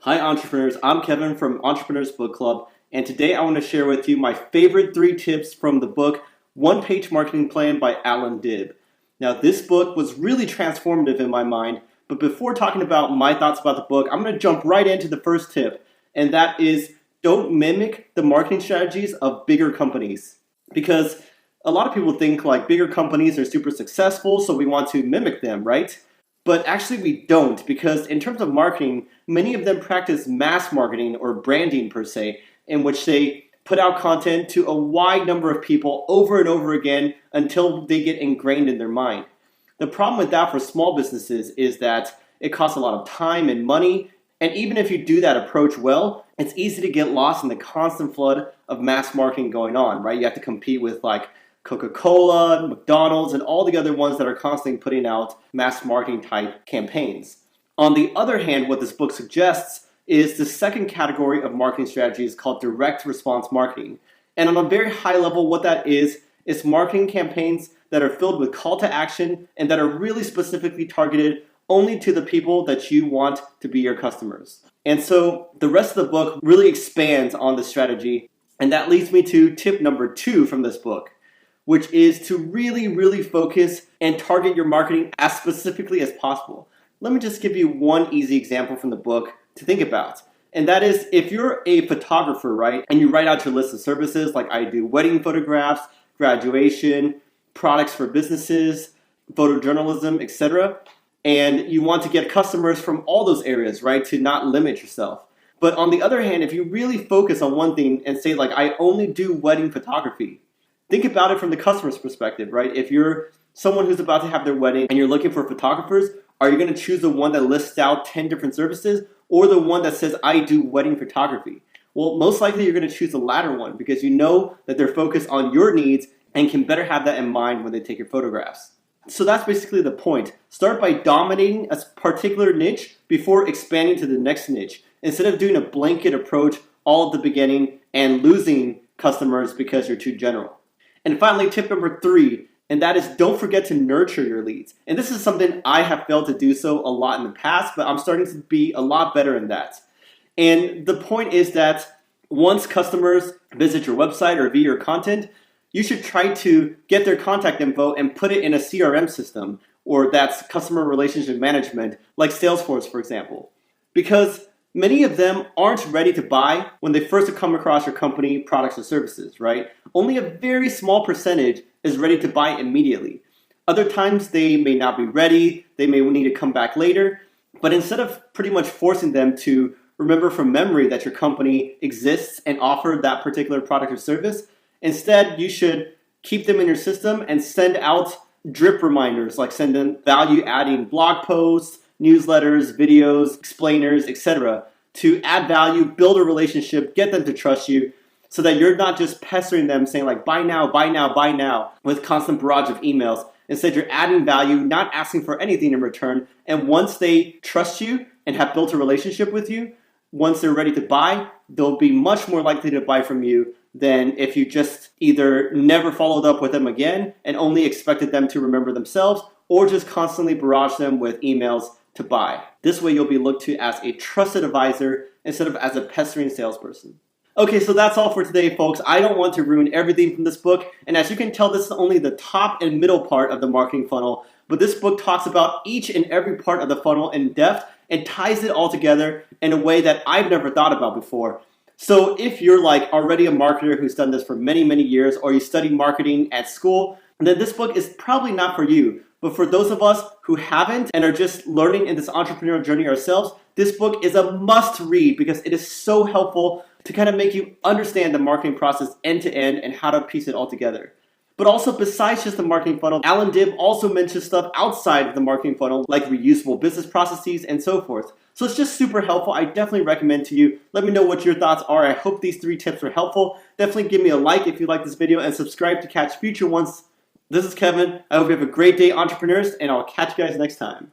Hi entrepreneurs, I'm Kevin from Entrepreneurs Book Club, and today I want to share with you my favorite 3 tips from the book One Page Marketing Plan by Allan Dib. Now this book was really transformative in my mind, but before talking about my thoughts about the book, I'm going to jump right into the first tip, and that is don't mimic the marketing strategies of bigger companies. Because a lot of people think like bigger companies are super successful, so we want to mimic them, right? But actually we don't, because in terms of marketing, many of them practice mass marketing or branding per se, in which they put out content to a wide number of people over and over again until they get ingrained in their mind. The problem with that for small businesses is that it costs a lot of time and money, and even if you do that approach well, it's easy to get lost in the constant flood of mass marketing going on, right? You have to compete with like Coca-Cola, McDonald's, and all the other ones that are constantly putting out mass marketing type campaigns. On the other hand, what this book suggests is the second category of marketing strategies called direct response marketing. And on a very high level, what that is marketing campaigns that are filled with call to action and that are really specifically targeted only to the people that you want to be your customers. And so the rest of the book really expands on this strategy, and that leads me to tip number 2 from this book, which is to really focus and target your marketing as specifically as possible. Let me just give you one easy example from the book to think about. And that is if you're a photographer, right, and you write out your list of services, like I do wedding photographs, graduation, products for businesses, photojournalism, etc., and you want to get customers from all those areas, right, to not limit yourself. But on the other hand, if you really focus on one thing and say, like, I only do wedding photography, think about it from the customer's perspective, right? If you're someone who's about to have their wedding and you're looking for photographers, are you going to choose the one that lists out 10 different services or the one that says, I do wedding photography? Well, most likely you're going to choose the latter one because you know that they're focused on your needs and can better have that in mind when they take your photographs. So that's basically the point. Start by dominating a particular niche before expanding to the next niche, instead of doing a blanket approach all at the beginning and losing customers because you're too general. And finally, tip number 3, and that is don't forget to nurture your leads. And this is something I have failed to do so a lot in the past, but I'm starting to be a lot better in that. And the point is that once customers visit your website or view your content, you should try to get their contact info and put it in a CRM system, or that's customer relationship management, like Salesforce, for example. Because many of them aren't ready to buy when they first come across your company, products, or services, right? Only a very small percentage is ready to buy immediately. Other times they may not be ready, they may need to come back later, but instead of pretty much forcing them to remember from memory that your company exists and offer that particular product or service, instead you should keep them in your system and send out drip reminders, like send them value-adding blog posts, newsletters, videos, explainers, etc. to add value, build a relationship, get them to trust you so that you're not just pestering them saying like buy now, buy now, buy now with constant barrage of emails. Instead, you're adding value, not asking for anything in return. And once they trust you and have built a relationship with you, once they're ready to buy, they'll be much more likely to buy from you than if you just either never followed up with them again and only expected them to remember themselves, or just constantly barrage them with emails to buy. This way you'll be looked to as a trusted advisor instead of as a pestering salesperson. Okay, so that's all for today, folks. I don't want to ruin everything from this book, and as you can tell, this is only the top and middle part of the marketing funnel, but this book talks about each and every part of the funnel in depth and ties it all together in a way that I've never thought about before. So if you're like already a marketer who's done this for many years, or you study marketing at school, then this book is probably not for you. But for those of us who haven't and are just learning in this entrepreneurial journey ourselves, this book is a must read because it is so helpful to kind of make you understand the marketing process end to end and how to piece it all together. But also, besides just the marketing funnel, Allan Dib also mentions stuff outside of the marketing funnel, like reusable business processes and so forth. So it's just super helpful. I definitely recommend to you. Let me know what your thoughts are. I hope these 3 tips were helpful. Definitely give me a like if you like this video and subscribe to catch future ones. This is Kevin. I hope you have a great day, entrepreneurs, and I'll catch you guys next time.